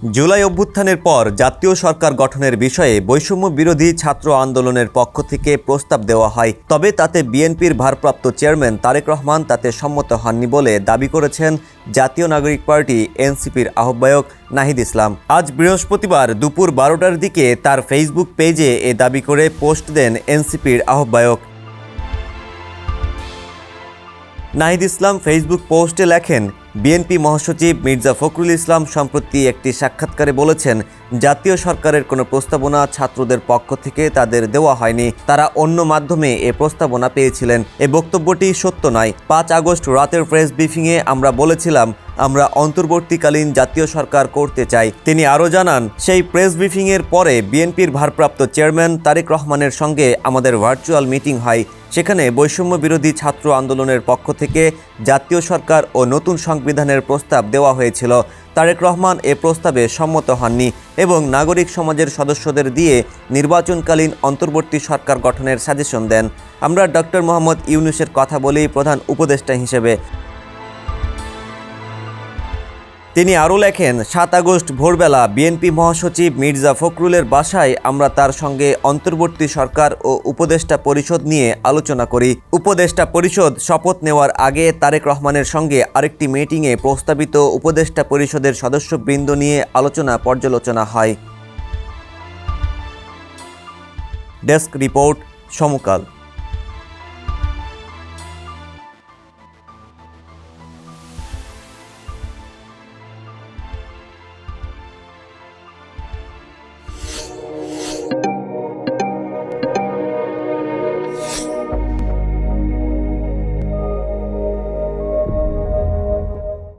জুলাই অভ্যুত্থানের পর জাতীয় সরকার গঠনের বিষয়ে বৈষম্য বিরোধী ছাত্র আন্দোলনের পক্ষ থেকে প্রস্তাব দেওয়া হয়, তবে তাতে বিএনপির ভারপ্রাপ্ত চেয়ারম্যান তারেক রহমান তাতে সম্মত হননি বলে দাবি করেছেন জাতীয় নাগরিক পার্টি এনসিপির আহ্বায়ক নাহিদ ইসলাম। আজ বৃহস্পতিবার দুপুর 12টার দিকে তার ফেসবুক পেজে এ দাবি করে পোস্ট দেন এনসিপির আহ্বায়ক। নাহিদ ইসলাম ফেসবুক পোস্টে লেখেন, বিএনপি মহাসচিব মির্জা ফখরুল ইসলাম সম্প্রতি একটি সাক্ষাৎকারে বলেছেন, জাতীয় সরকারের কোনো প্রস্তাবনা ছাত্রদের পক্ষ থেকে তাদের দেওয়া হয়নি, তারা অন্য মাধ্যমে এ প্রস্তাবনা পেয়েছিলেন। এ বক্তব্যটি সত্য নয়। 5 আগস্ট রাতের প্রেস ব্রিফিংয়ে আমরা বলেছিলাম আমরা অন্তর্বর্তীকালীন জাতীয় সরকার করতে চাই। তিনি আরও জানান, সেই প্রেস ব্রিফিংয়ের পরে বিএনপির ভারপ্রাপ্ত চেয়ারম্যান তারেক রহমানের সঙ্গে আমাদের ভার্চুয়াল মিটিং হয়। সেখানে বৈষম্য বিরোধী ছাত্র আন্দোলনের পক্ষ থেকে জাতীয় সরকার ও নতুন সংবিধানের প্রস্তাব দেওয়া হয়েছিল। তারেক রহমান এ প্রস্তাবে সম্মত হননি এবং নাগরিক সমাজের সদস্যদের দিয়ে নির্বাচনকালীন অন্তর্বর্তী সরকার গঠনের সাজেশন দেন। আমরা ডক্টর মোহাম্মদ ইউনূসের কথা বলি প্রধান উপদেষ্টা হিসেবে। তিনি আরও লেখেন, 7 আগস্ট ভোরবেলা বিএনপি মহাসচিব মির্জা ফখরুলের বাসায় আমরা তার সঙ্গে অন্তর্বর্তী সরকার ও উপদেষ্টা পরিষদ নিয়ে আলোচনা করি। উপদেষ্টা পরিষদ শপথ নেওয়ার আগে তারেক রহমানের সঙ্গে আরেকটি মিটিংয়ে প্রস্তাবিত উপদেষ্টা পরিষদের সদস্যবৃন্দ নিয়ে পর্যালোচনা হয়। ডেস্ক রিপোর্ট, সমকাল।